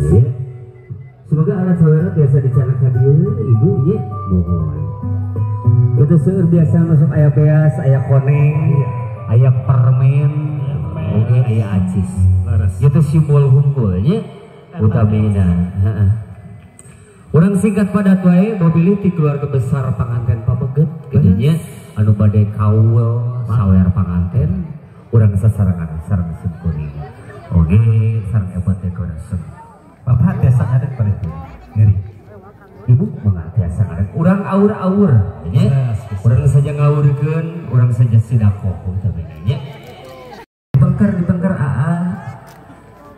Ya. Semoga alat saudara biasa dicanangkan ibu ya mohon. Itu seueur biasa masuk aya beas, aya koneng, aya permen, oke aya acis. Itu simbol hukumnya utamina. Orang singkat padat wae mobil ti keluarga besar panganten pabeget gedenya anu bade kaul sawer panganten urang sasarangan sareng simkuring. Oke sareng ebot dekorasi. Bapak biasa ngadeg pada itu ngeri. Ibu mengerti asa ngadeg. Urang aur-aur nya. Urang saja ngawurkeun, urang saja sidako utamina nya. Dipengker AA.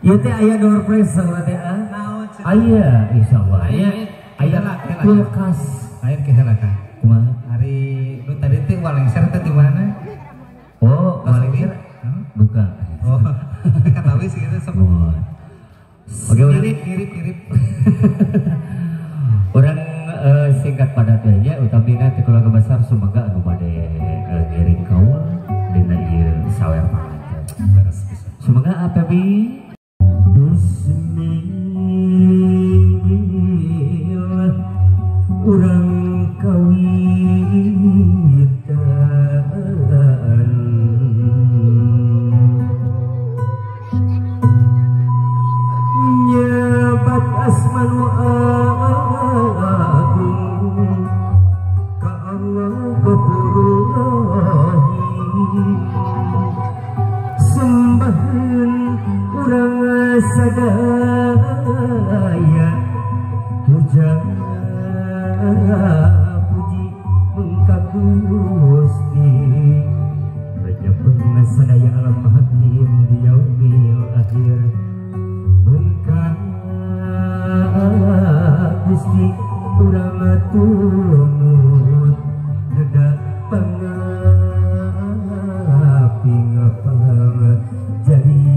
Ieu teh aya door prize saha teh A. Aya insyaallah aya kulkas lain kehelaka kumaha hari nu tadi teh walengser teh di mana? Oh walengser buka oh katawi sih itu semua oke mirip orang singkat padatnya utamina ti keluarga besar sumangga anu bade ngiring kaul dina ieu sawer panganten sumangga apa bi urang kawitan nyebat asmanu agung ka Allah Ghafurur sembahan urang sadaya puja puji mengka Gusti raja pengasadaya alam hakim di yaumil akhir mengka Gusti urang tumut nedak pangapi ngapal jadi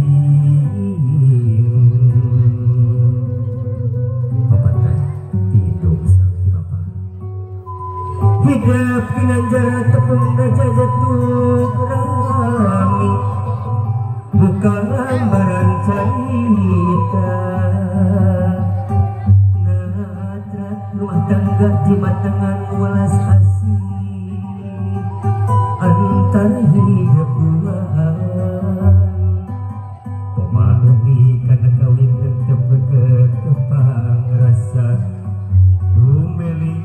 hidup kinanjara tepung raja jatuh rami buka lambaran cerita natrat rumah tangga jimat dengan welas asih antar hidup bulan pemahami karena kawin tetap berkepang rasa dumeli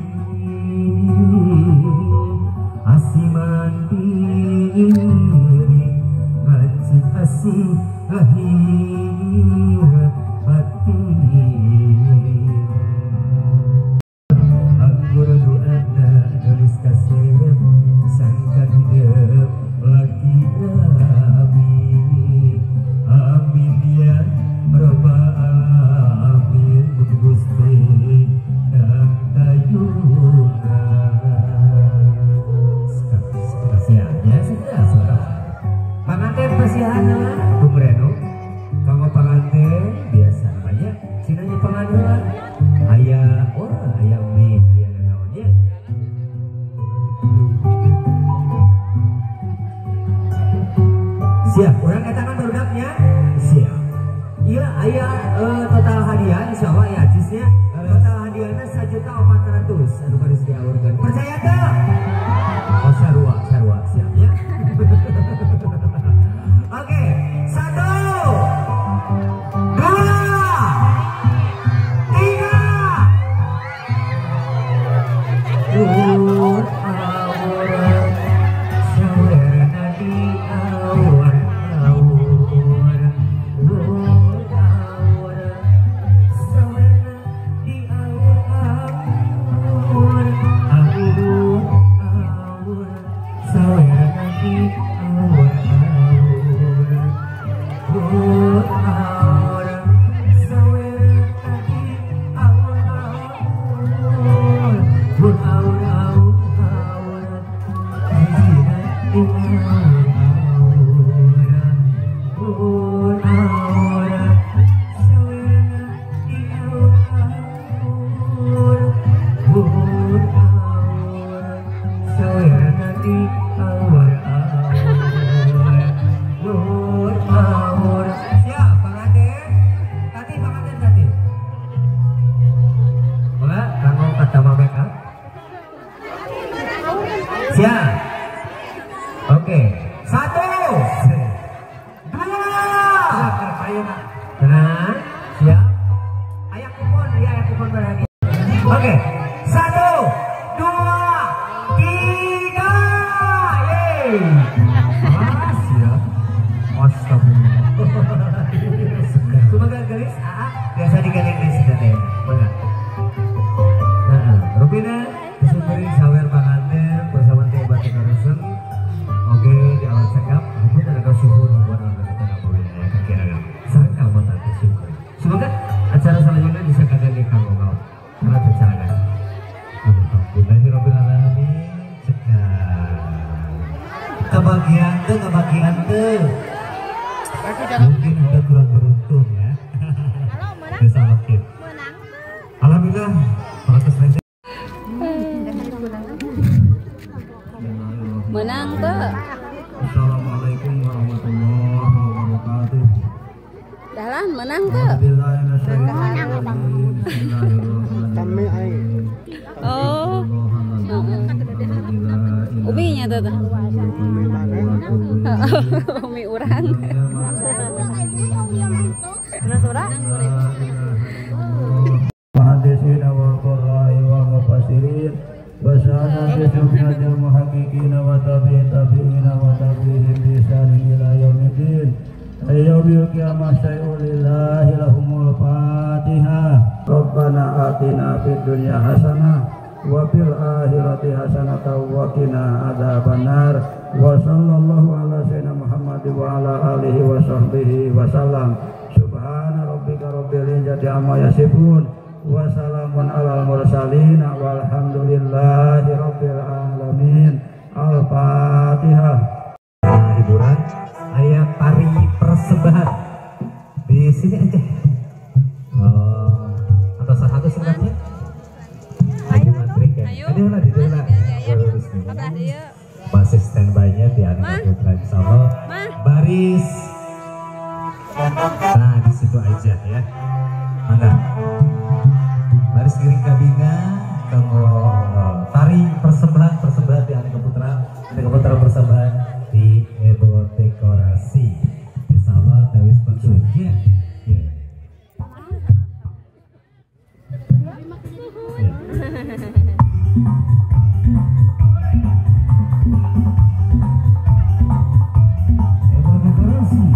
asiman diri ngaji asih lahir batin anggur doana nulis kasep sangka hidup lagi rabi amin ya rabbal alamin Gusti dan tayungan pasihannya sudah panganten pasihannya Bung Reno kamu panganten biasa banyak sinanya panganten ayah orang ayah mie ayah naonnya siap orang katakan produknya siap iya ayah total hadiah insyaallah ya cisnya total hadiahnya 1.400.000 anu baris diaurkeun percaya teu oh sarua siap ya oke 1 2 3 acara selanjutnya bisa kagak nih kang kau karena tercalangan. Alhamdulillahirabbil alamin. Kebagian tuh. Mungkin anda kurang beruntung ya. Bisa makin. Alhamdulillah. Menang tuh. Assalamualaikum warahmatullahi wabarakatuh. Dahlan menang tuh. Oh. Uminya tuh. Umi urang. Muhaddisin wal qurra'i wal mufassirin basana bisubhadil muhaqqiqin wa tabi'in wa tabi'in bi ihsanin ila yaumiddin ayyubil qiyamah syai'un lillahi lahumul fatihah rabbana atina fid dunya hasanah wa fil akhirati hasanatan wa qina adzabannar wa sallallahu ala sayyidina Muhammad wa ala alihi wa sahbihi wa sallam subhana rabbika rabbil izzati amma yasifun wa salamun alal mursalin walhamdulillahi rabbil alamin. Al-Fatihah. Hiburan ayat tari persembahan di sini aja. Atau satu singkatnya. Ayo matrik ya. Ayo lah di dalam. Masih standby-nya di anak putra insyaallah. Baris. Nah di situ aja ya. Mangga. Baris giring kabinga kanggo tari persembahan di Aneka Putra persembahan di Ebo Dekorasi. Insyaallah dari sponsornya. Ya. Ebo Dekorasi.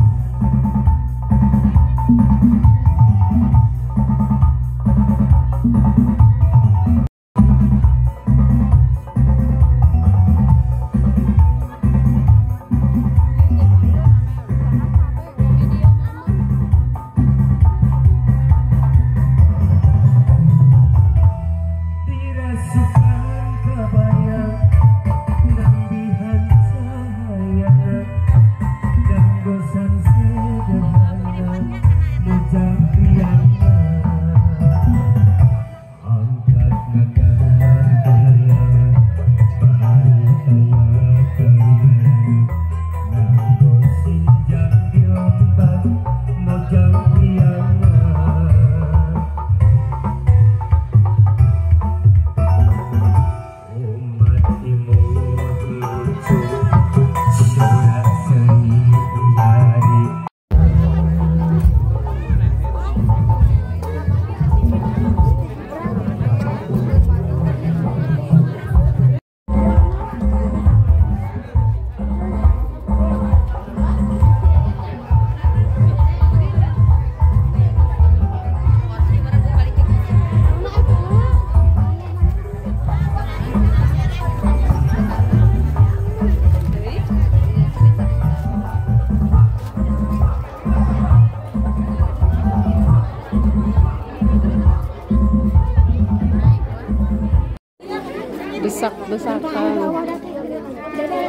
Desak-desakan.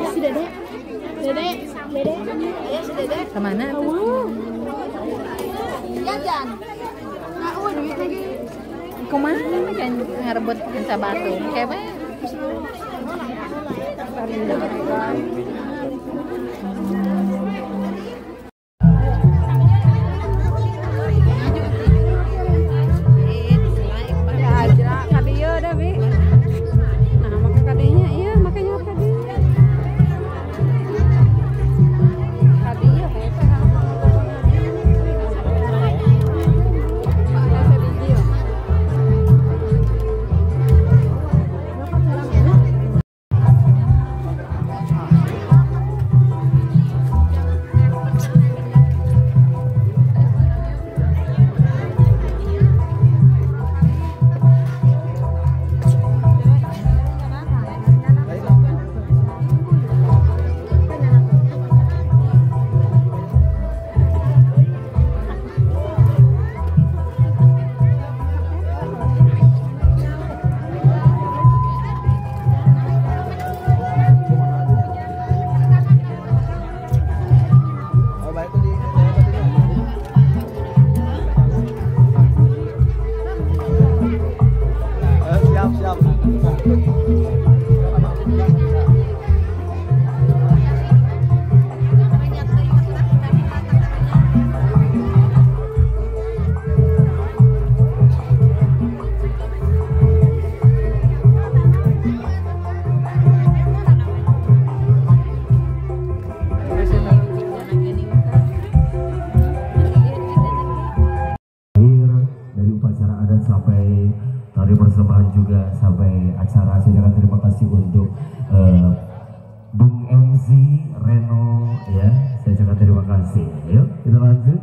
Si Dede. Kemana tuh? Jajan. Nah, duit lagi. Kemana kan ngarebut penca batu? Kayak dari upacara adat sampai tari persembahan juga sampai acara. Saya ucapkan terima kasih untuk Bung MC Reno ya. Saya ucapkan terima kasih. Ayo kita lanjut.